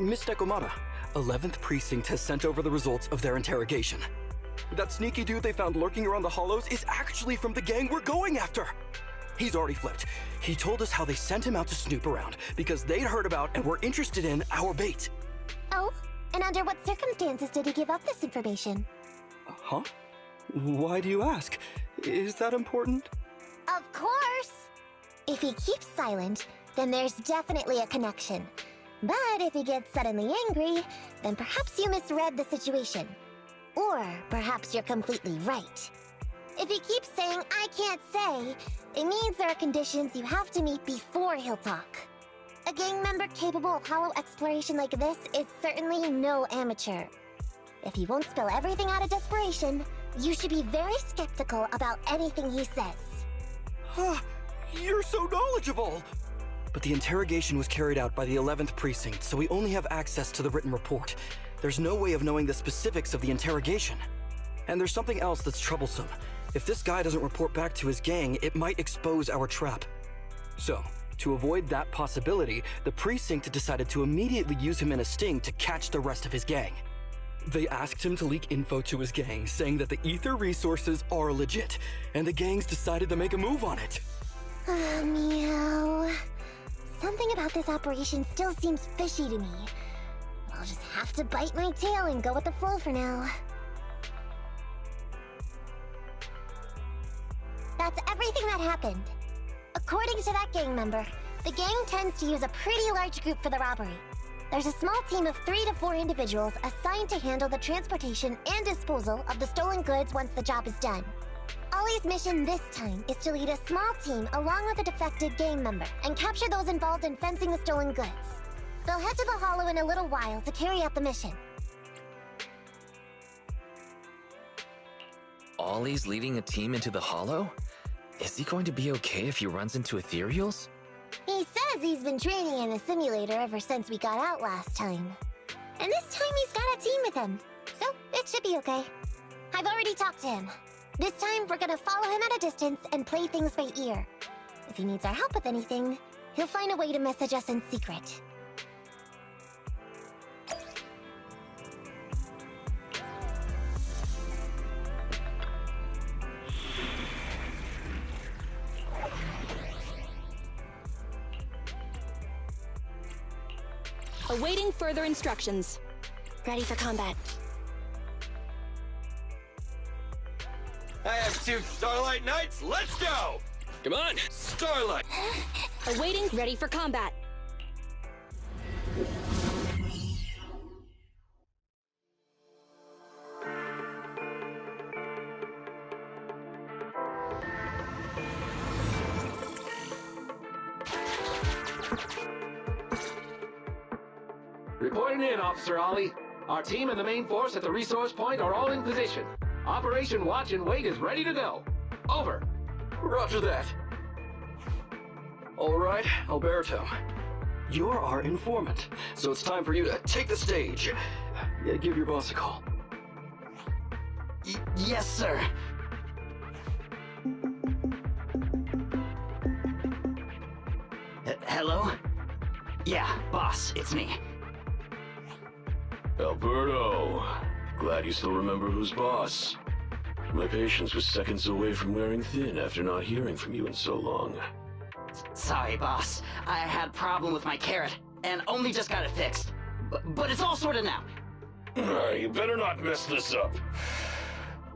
Miss Nekomata, 11th Precinct has sent over the results of their interrogation. That sneaky dude they found lurking around the hollows is actually from the gang we're going after. He's already flipped. He told us how they sent him out to snoop around because they'd heard about and were interested in our bait. Oh? And under what circumstances did he give up this information? Huh? Why do you ask? Is that important? Of course! If he keeps silent, then there's definitely a connection. But if he gets suddenly angry, then perhaps you misread the situation. Or perhaps you're completely right. If he keeps saying, "I can't say," it means there are conditions you have to meet before he'll talk. A gang member capable of hollow exploration like this is certainly no amateur. If he won't spill everything out of desperation, you should be very skeptical about anything he says. You're so knowledgeable! But the interrogation was carried out by the 11th Precinct, so we only have access to the written report. There's no way of knowing the specifics of the interrogation. And there's something else that's troublesome. If this guy doesn't report back to his gang, it might expose our trap. So, to avoid that possibility, the Precinct decided to immediately use him in a sting to catch the rest of his gang. They asked him to leak info to his gang, saying that the ether resources are legit, and the gangs decided to make a move on it. Meow. Something about this operation still seems fishy to me. I'll just have to bite my tail and go with the flow for now. That's everything that happened. According to that gang member, the gang tends to use a pretty large group for the robbery. There's a small team of 3 to 4 individuals assigned to handle the transportation and disposal of the stolen goods once the job is done. Ollie's mission this time is to lead a small team along with a defected gang member and capture those involved in fencing the stolen goods. They'll head to the hollow in a little while to carry out the mission. Ollie's leading a team into the hollow? Is he going to be okay if he runs into ethereals? He says he's been training in a simulator ever since we got out last time. And this time he's got a team with him, so it should be okay. I've already talked to him. This time we're gonna follow him at a distance and play things by ear. If he needs our help with anything, he'll find a way to message us in secret. Awaiting further instructions. Ready for combat. I have 2 Starlight Knights, let's go! Come on! Starlight! Awaiting, ready for combat. Reporting in, Officer Ollie. Our team and the main force at the resource point are all in position. Operation Watch and Wait is ready to go. Over. Roger that. All right, Alberto. You're our informant, so it's time for you to take the stage. Give your boss a call. Yes, sir. Hello? Yeah, boss, it's me. Alberto, glad you still remember who's boss. My patience was seconds away from wearing thin after not hearing from you in so long. Sorry, boss. I had a problem with my carrot, and only just got it fixed. But it's all sorted now. You better not mess this up.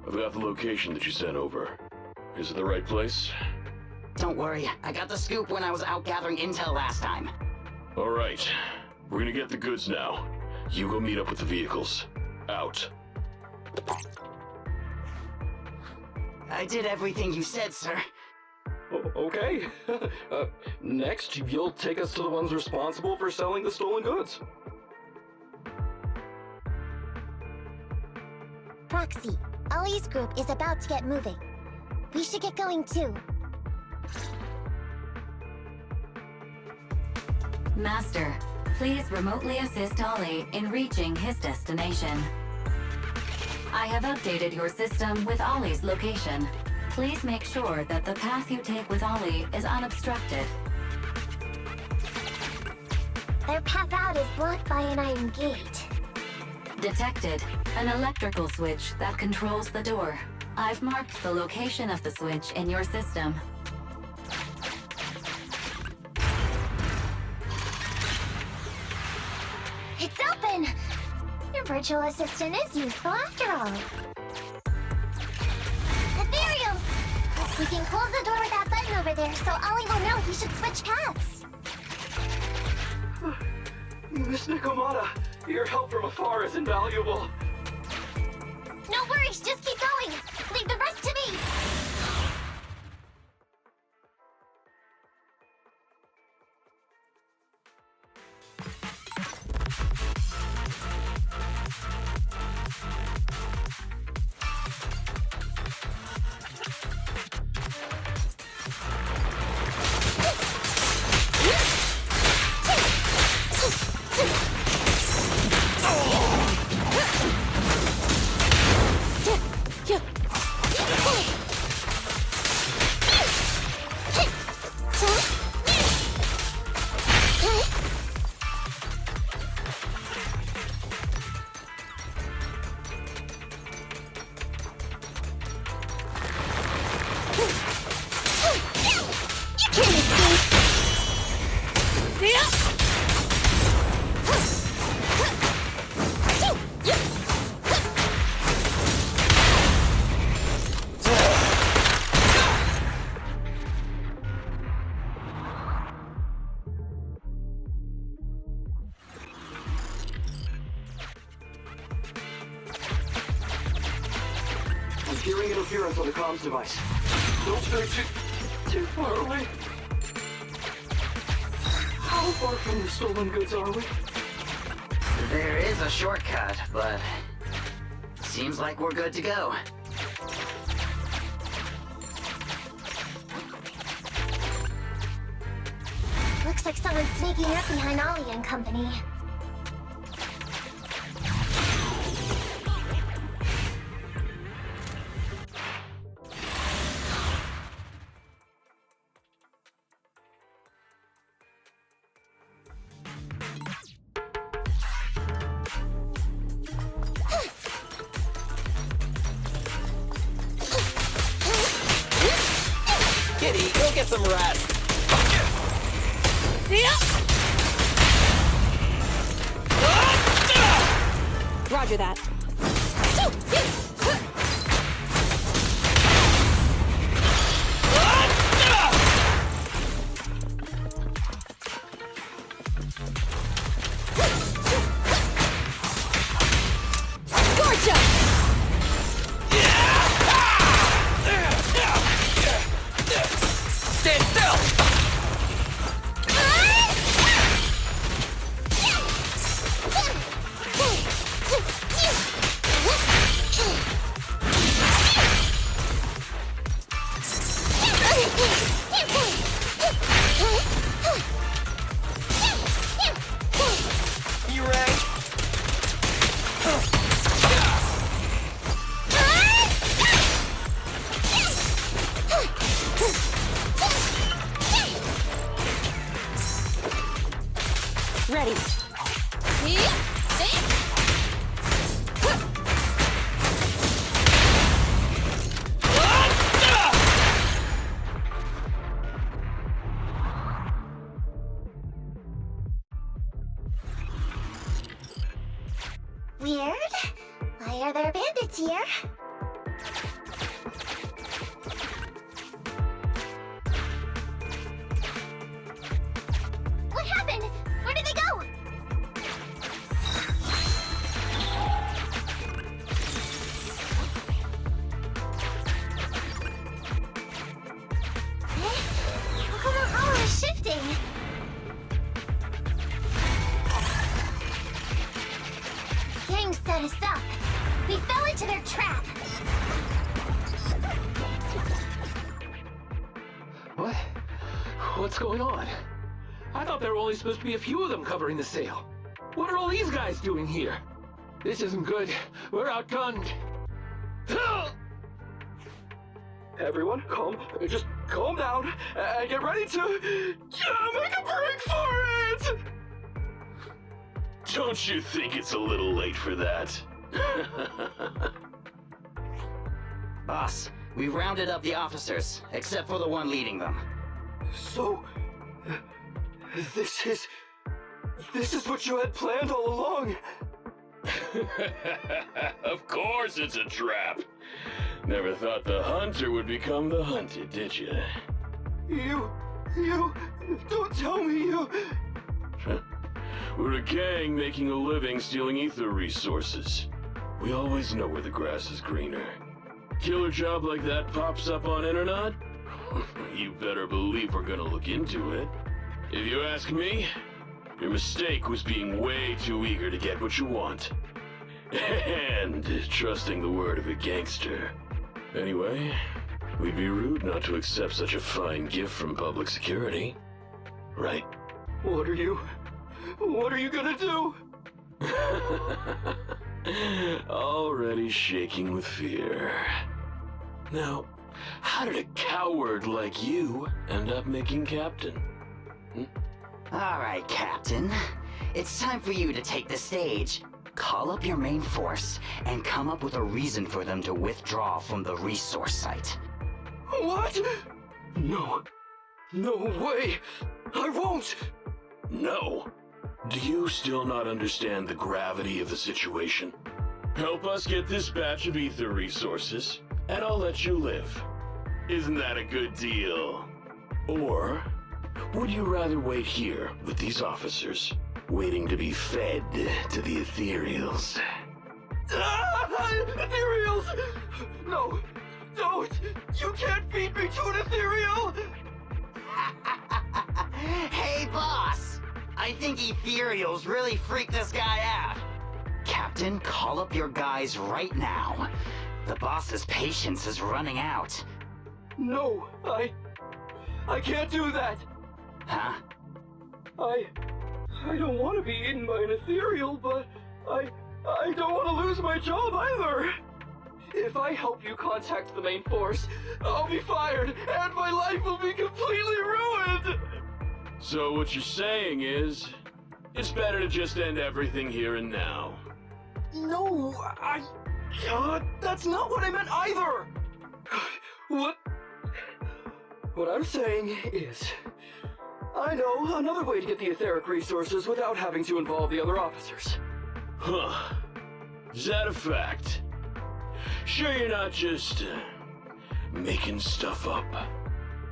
I've got the location that you sent over. Is it the right place? Don't worry, I got the scoop when I was out gathering intel last time. All right, we're gonna get the goods now. You go meet up with the vehicles. Out. I did everything you said, sir. Okay. Next, you'll take us to the ones responsible for selling the stolen goods. Proxy, Ollie's group is about to get moving. We should get going too. Master, please remotely assist Ollie in reaching his destination. I have updated your system with Ollie's location. Please make sure that the path you take with Ollie is unobstructed. Their path out is blocked by an iron gate. Detected. An electrical switch that controls the door. I've marked the location of the switch in your system. It's open! Your virtual assistant is useful after all. Ethereal! We can close the door with that button over there so Ollie will know he should switch paths. Miss Nikomata, your help from afar is invaluable. No worries, just keep going. Leave the rest to me. Hearing interference on the comms device. Don't stay too far away. How far from the stolen goods are we? There is a shortcut, but seems like we're good to go. Looks like someone's sneaking up behind Ollie and company. Kitty, go get some rest. Roger that. Scorch 'em! Stand still! You ready? Ready. Weird. Why are there bandits here? What happened? Where did they go? How come our power is shifting? Gang set us up. We fell into their trap. What? What's going on? I thought there were only supposed to be a few of them covering the sale. What are all these guys doing here? This isn't good. We're outgunned. Everyone, just calm down and get ready to make a break for it! Don't you think it's a little late for that? Boss, we rounded up the officers, except for the one leading them. So, this is what you had planned all along? Of course it's a trap. Never thought the hunter would become the hunted, did you? You, don't tell me you... We're a gang making a living stealing ether resources. We always know where the grass is greener. Killer job like that pops up on internet? You better believe we're gonna look into it. If you ask me, your mistake was being way too eager to get what you want. And trusting the word of a gangster. Anyway, we'd be rude not to accept such a fine gift from public security. Right? What are you gonna do? Already shaking with fear. Now, how did a coward like you end up making captain? Alright, Captain. It's time for you to take the stage. Call up your main force and come up with a reason for them to withdraw from the resource site. What? No way! I won't! No. Do you still not understand the gravity of the situation? Help us get this batch of ether resources, and I'll let you live. Isn't that a good deal? Or would you rather wait here with these officers, waiting to be fed to the ethereals? Ethereals! No, don't! You can't feed me to an ethereal! Hey, boss! I think ethereals really freaked this guy out. Captain, call up your guys right now. The boss's patience is running out. No, I can't do that. Huh? I don't want to be eaten by an ethereal, but I don't want to lose my job either. If I help you contact the main force, I'll be fired, and my life will be completely ruined! So what you're saying is, it's better to just end everything here and now. No, that's not what I meant either! What I'm saying is, I know another way to get the etheric resources without having to involve the other officers. Huh. Is that a fact? Sure you're not just, making stuff up?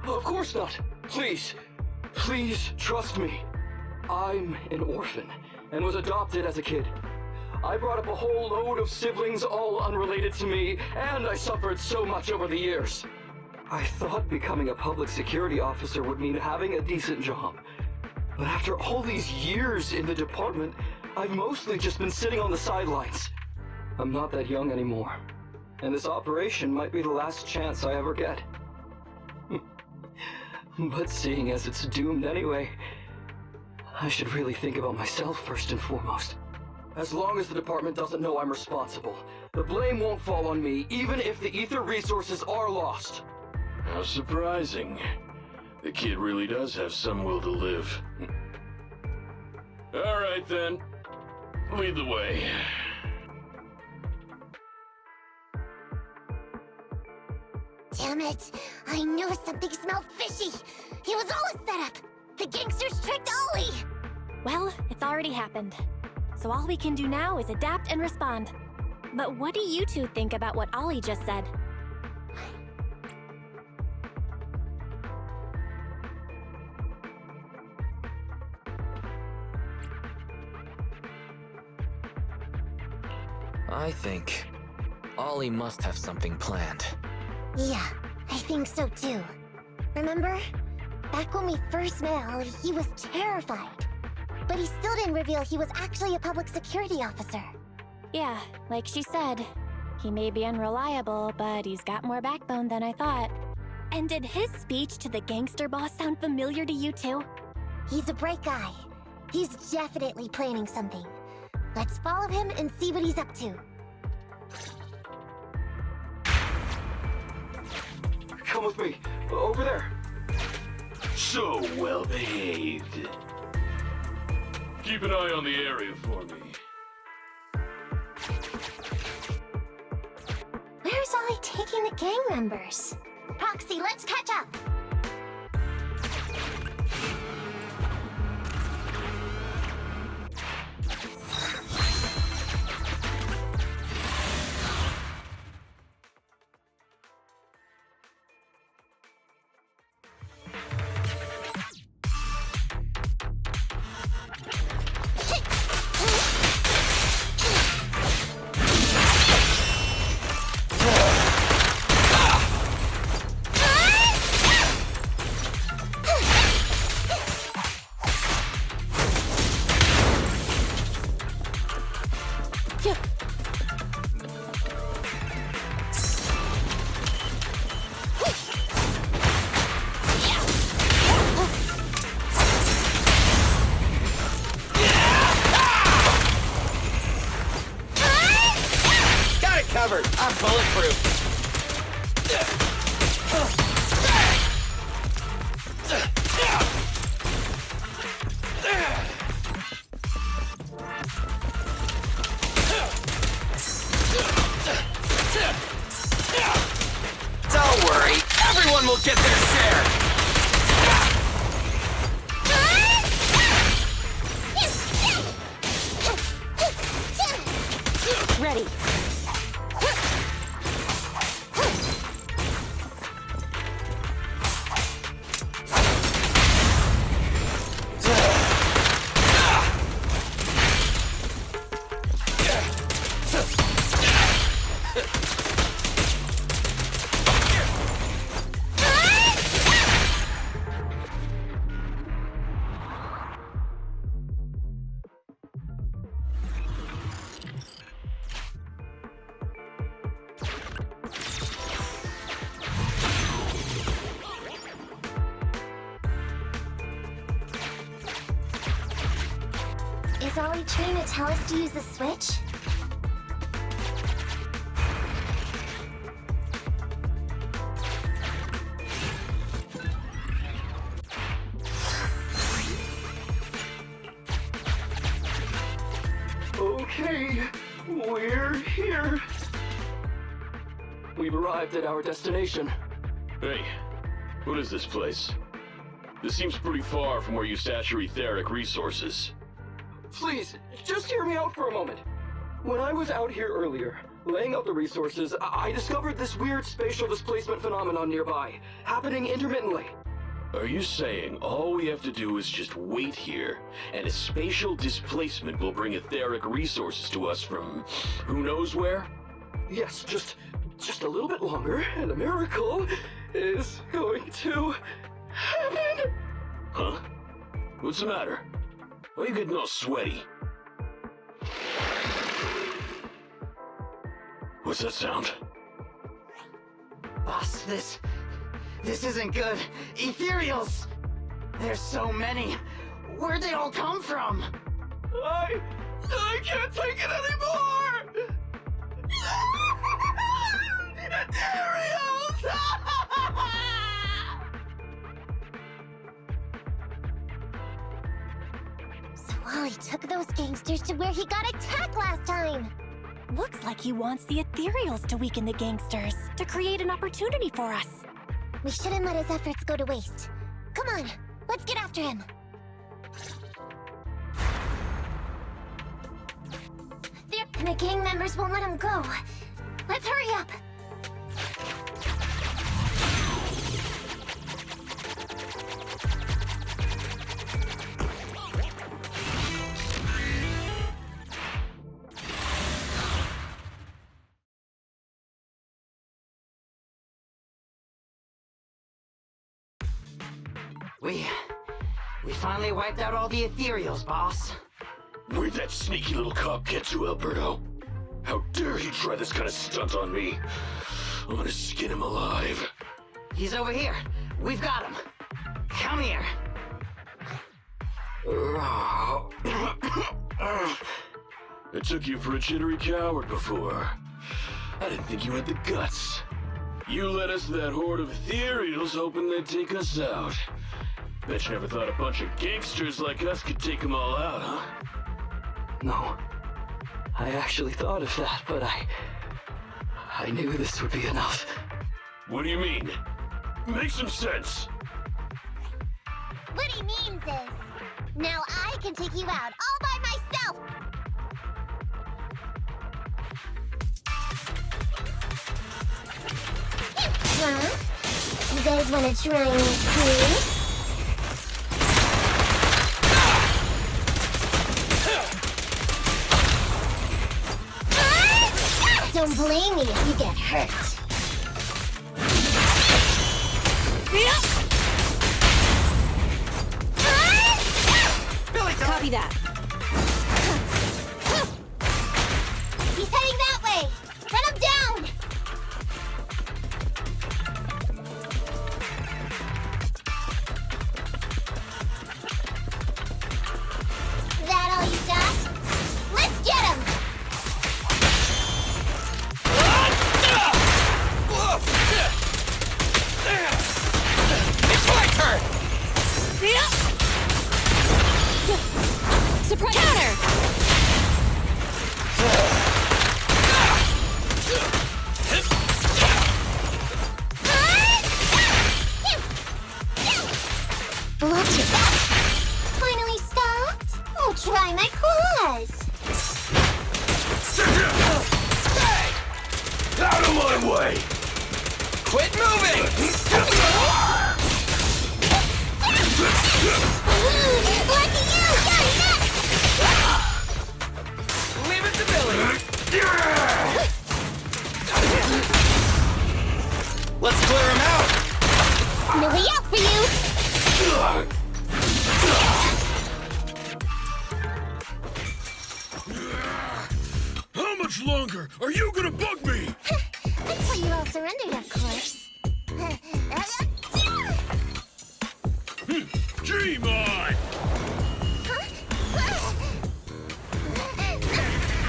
Of course not. Please trust me. I'm an orphan and was adopted as a kid. I brought up a whole load of siblings all unrelated to me, and I suffered so much over the years. I thought becoming a public security officer would mean having a decent job. But after all these years in the department, I've mostly just been sitting on the sidelines. I'm not that young anymore, and this operation might be the last chance I ever get. But seeing as it's doomed anyway, I should really think about myself first and foremost. As long as the department doesn't know I'm responsible, the blame won't fall on me, even if the ether resources are lost. How surprising. The kid really does have some will to live. All right then. Lead the way. Damn it! I knew something smelled fishy! It was all a setup! The gangsters tricked Ollie! Well, it's already happened. So all we can do now is adapt and respond. But what do you two think about what Ollie just said? I think Ollie must have something planned. Yeah, I think so too. Remember? Back when we first met Ollie, he was terrified. But he still didn't reveal he was actually a public security officer. Yeah, like she said, he may be unreliable, but he's got more backbone than I thought. And did his speech to the gangster boss sound familiar to you too? He's a bright guy. He's definitely planning something. Let's follow him and see what he's up to. Come with me. Over there. So well behaved. Keep an eye on the area for me. Where's Ollie taking the gang members? Proxy, let's catch up! Covered. I'm bulletproof. Don't worry, everyone will get their share. Ready. Is Ollie trying to tell us to use the switch? Okay, we're here. We've arrived at our destination. Hey, what is this place? This seems pretty far from where you stash your etheric resources. Please, just hear me out for a moment. When I was out here earlier, laying out the resources, I discovered this weird spatial displacement phenomenon nearby, happening intermittently. Are you saying all we have to do is just wait here, and a spatial displacement will bring etheric resources to us from who knows where? Yes, just a little bit longer, and a miracle is going to happen. Huh? What's the matter? Why are you getting all sweaty? What's that sound? Boss, this isn't good. Ethereals! There's so many. Where'd they all come from? I can't take it anymore! Ethereals! So Ollie took those gangsters to where he got attacked last time! Looks like he wants the ethereals to weaken the gangsters, to create an opportunity for us. We shouldn't let his efforts go to waste. Come on, let's get after him. The gang members won't let him go. Let's hurry up. We finally wiped out all the ethereals, boss. Where'd that sneaky little cop get to, Alberto? How dare he try this kind of stunt on me? I'm gonna skin him alive. He's over here. We've got him. Come here. I took you for a jittery coward before. I didn't think you had the guts. You led us to that horde of ethereals hoping they'd take us out. Bet you never thought a bunch of gangsters like us could take them all out, huh? No. I actually thought of that, but I knew this would be enough. What do you mean? Make some sense. What he means is, now I can take you out all by myself! Huh? You guys wanna try me too? Don't blame me if you get hurt. Copy that. He's heading that way! Run him down! That all you got? Let's get him! It's my turn! Surprise counter! Watch your back! Finally stopped? Oh, try my claws! Hey! Out of my way! Quit moving! Lucky you! You're next! Leave it to Billy! Let's clear him out! No way out for you! How much longer are you gonna bug me? Until you all surrendered, of course. Dream on!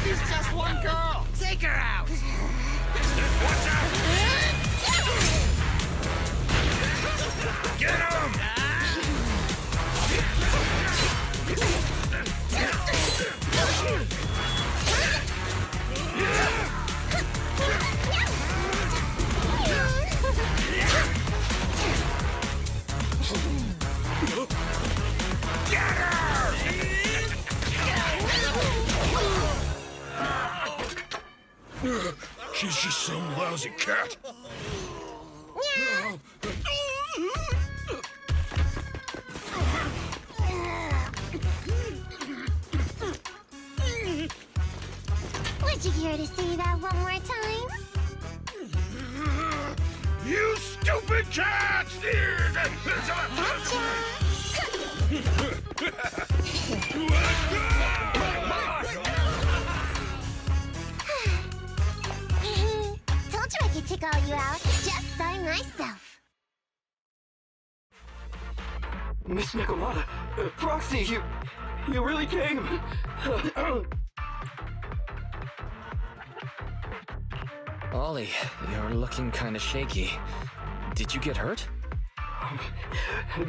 He's just one girl! Take her out! Watch out! Get him! She's just some lousy cat. Would you care to say that one more time? You stupid cat! Told you I could take all you out just by myself. Miss Nekomata, Proxy, you really came. Ollie, you're looking kinda shaky. Did you get hurt?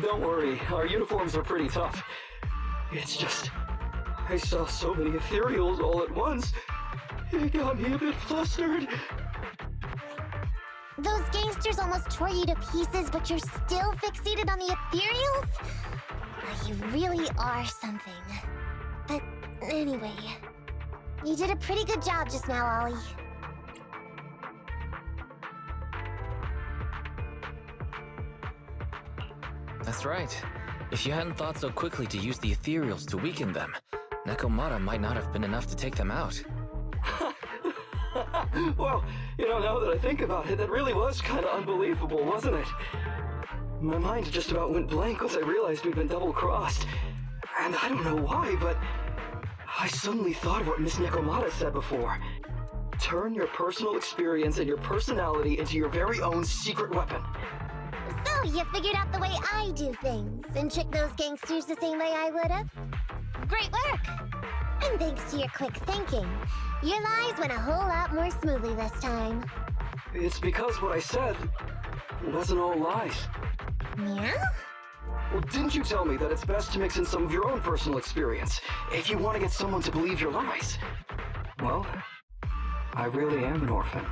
Don't worry, our uniforms are pretty tough. It's just, I saw so many ethereals all at once. It got me a bit flustered. Those gangsters almost tore you to pieces, but you're still fixated on the ethereals? You really are something. But anyway, you did a pretty good job just now, Ollie. That's right. If you hadn't thought so quickly to use the ethereals to weaken them, Nekomata might not have been enough to take them out. Well, now that I think about it, that really was kind of unbelievable, wasn't it? My mind just about went blank once I realized we'd been double-crossed. And I don't know why, but I suddenly thought of what Miss Nekomata said before. Turn your personal experience and your personality into your very own secret weapon. So, you figured out the way I do things, and tricked those gangsters the same way I would've? Great work! And thanks to your quick thinking, your lies went a whole lot more smoothly this time. It's because what I said wasn't all lies. Yeah? Well, didn't you tell me that it's best to mix in some of your own personal experience if you want to get someone to believe your lies? Well, I really am an orphan.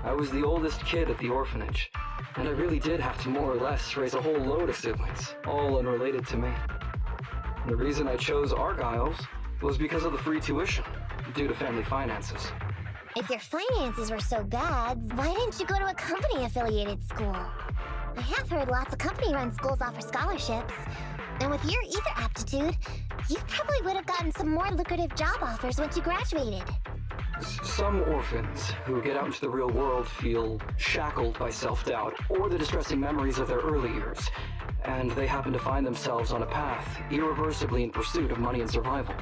I was the oldest kid at the orphanage, and I really did have to more or less raise a whole load of siblings, all unrelated to me. The reason I chose Argyle's was because of the free tuition, due to family finances. If your finances were so bad, why didn't you go to a company-affiliated school? I have heard lots of company-run schools offer scholarships. And with your ether aptitude, you probably would have gotten some more lucrative job offers once you graduated. Some orphans who get out into the real world feel shackled by self-doubt or the distressing memories of their early years, and they happen to find themselves on a path irreversibly in pursuit of money and survival.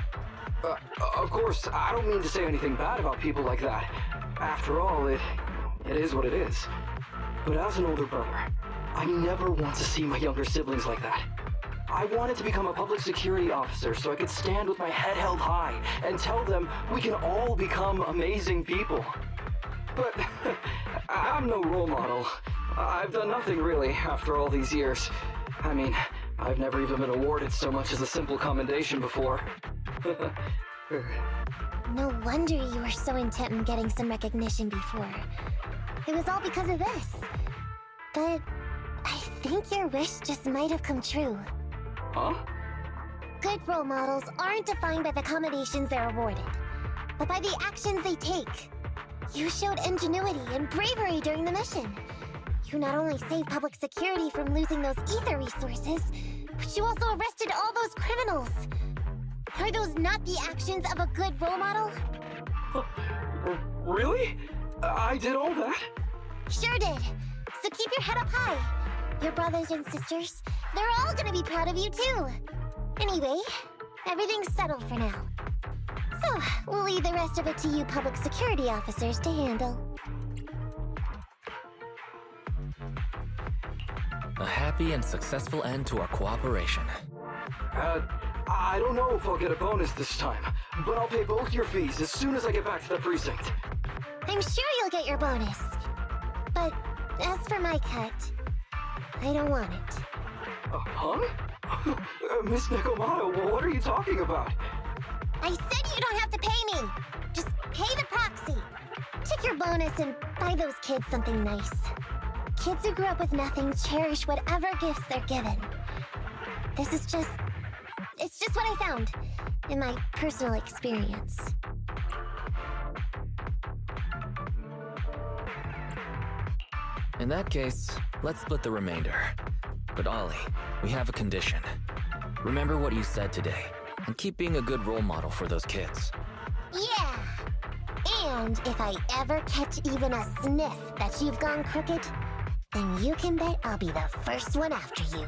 Of course, I don't mean to say anything bad about people like that. After all, it is what it is. But as an older brother, I never want to see my younger siblings like that. I wanted to become a public security officer so I could stand with my head held high and tell them we can all become amazing people. But I'm no role model. I've done nothing really after all these years. I mean, I've never even been awarded so much as a simple commendation before. No wonder you were so intent on getting some recognition before. It was all because of this. But I think your wish just might have come true. Huh? Good role models aren't defined by the accommodations they're awarded, but by the actions they take. You showed ingenuity and bravery during the mission. You not only saved public security from losing those ether resources, but you also arrested all those criminals. Are those not the actions of a good role model? Really? I did all that? Sure did. So keep your head up high. Your brothers and sisters, they're all gonna be proud of you too. Anyway, everything's settled for now. So, we'll leave the rest of it to you public security officers to handle. A happy and successful end to our cooperation. I don't know if I'll get a bonus this time, but I'll pay both your fees as soon as I get back to the precinct. I'm sure you'll get your bonus. But as for my cut, I don't want it. Huh? Miss Nekomato, what are you talking about? I said you don't have to pay me! Just pay the proxy. Take your bonus and buy those kids something nice. Kids who grew up with nothing cherish whatever gifts they're given. It's just what I found in my personal experience. In that case, let's split the remainder. But Ollie, we have a condition. Remember what you said today, and keep being a good role model for those kids. Yeah! And if I ever catch even a sniff that you've gone crooked, then you can bet I'll be the first one after you.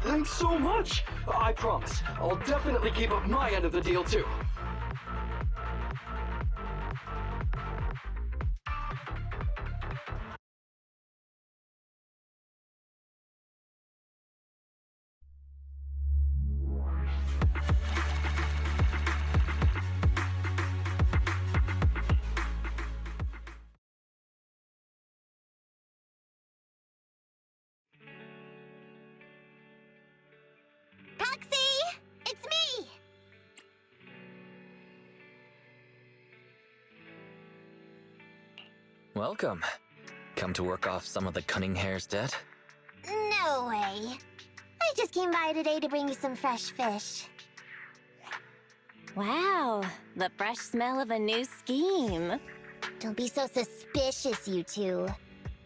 Thanks so much! I promise, I'll definitely keep up my end of the deal too. Welcome. Come to work off some of the cunning hair's debt? No way. I just came by today to bring you some fresh fish. Wow, the fresh smell of a new scheme. Don't be so suspicious, you two.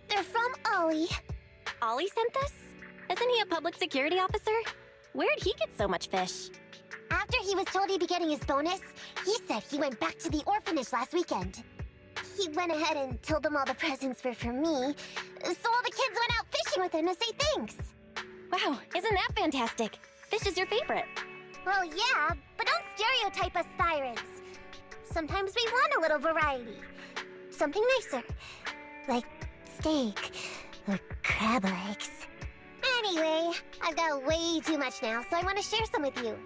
They're from Ollie. Ollie sent this? Isn't he a public security officer? Where'd he get so much fish? After he was told he'd be getting his bonus, he said he went back to the orphanage last weekend. He went ahead and told them all the presents were for me, so all the kids went out fishing with him to say thanks. Wow, isn't that fantastic? Fish is your favorite. Well, yeah, but don't stereotype us Sirens. Sometimes we want a little variety. Something nicer. Like steak or crab legs. Anyway, I've got way too much now, so I want to share some with you.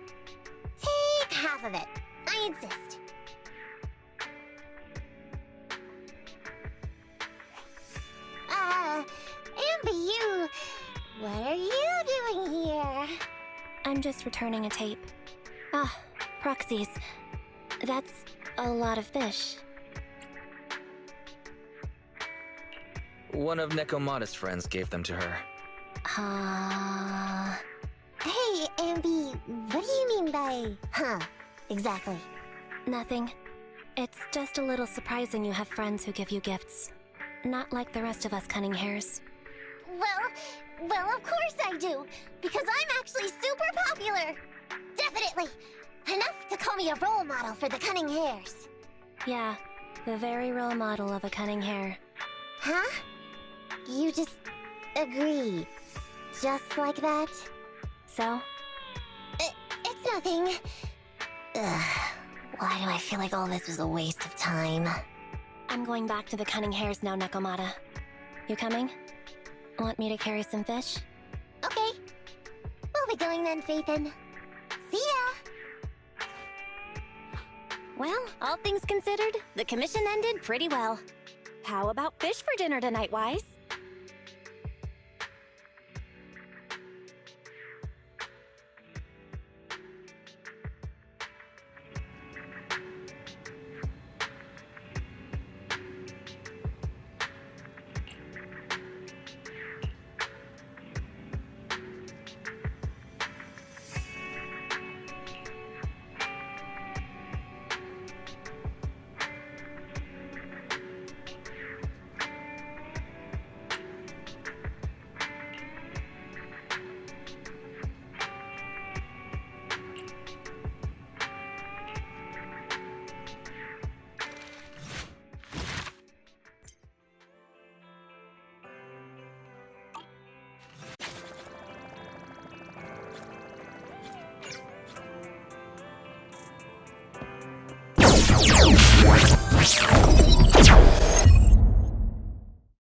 Take half of it. I insist. Amber, what are you doing here? I'm just returning a tape. Ah, proxies. That's a lot of fish. One of Nekomata's friends gave them to her. Hey, Ambi, what do you mean by, huh? Exactly. Nothing. It's just a little surprising you have friends who give you gifts. Not like the rest of us cunning hares. Well, of course I do, because I'm actually super popular. Definitely. Enough to call me a role model for the cunning hares. Yeah, the very role model of a cunning hare. Huh? You just agree. Just like that? So? It's nothing. Ugh. Why do I feel like all this was a waste of time? I'm going back to the cunning hares now, Nekomata. You coming? Want me to carry some fish? Okay. We'll be going then, Phaethon. See ya! Well, all things considered, the commission ended pretty well. How about fish for dinner tonight, Wise?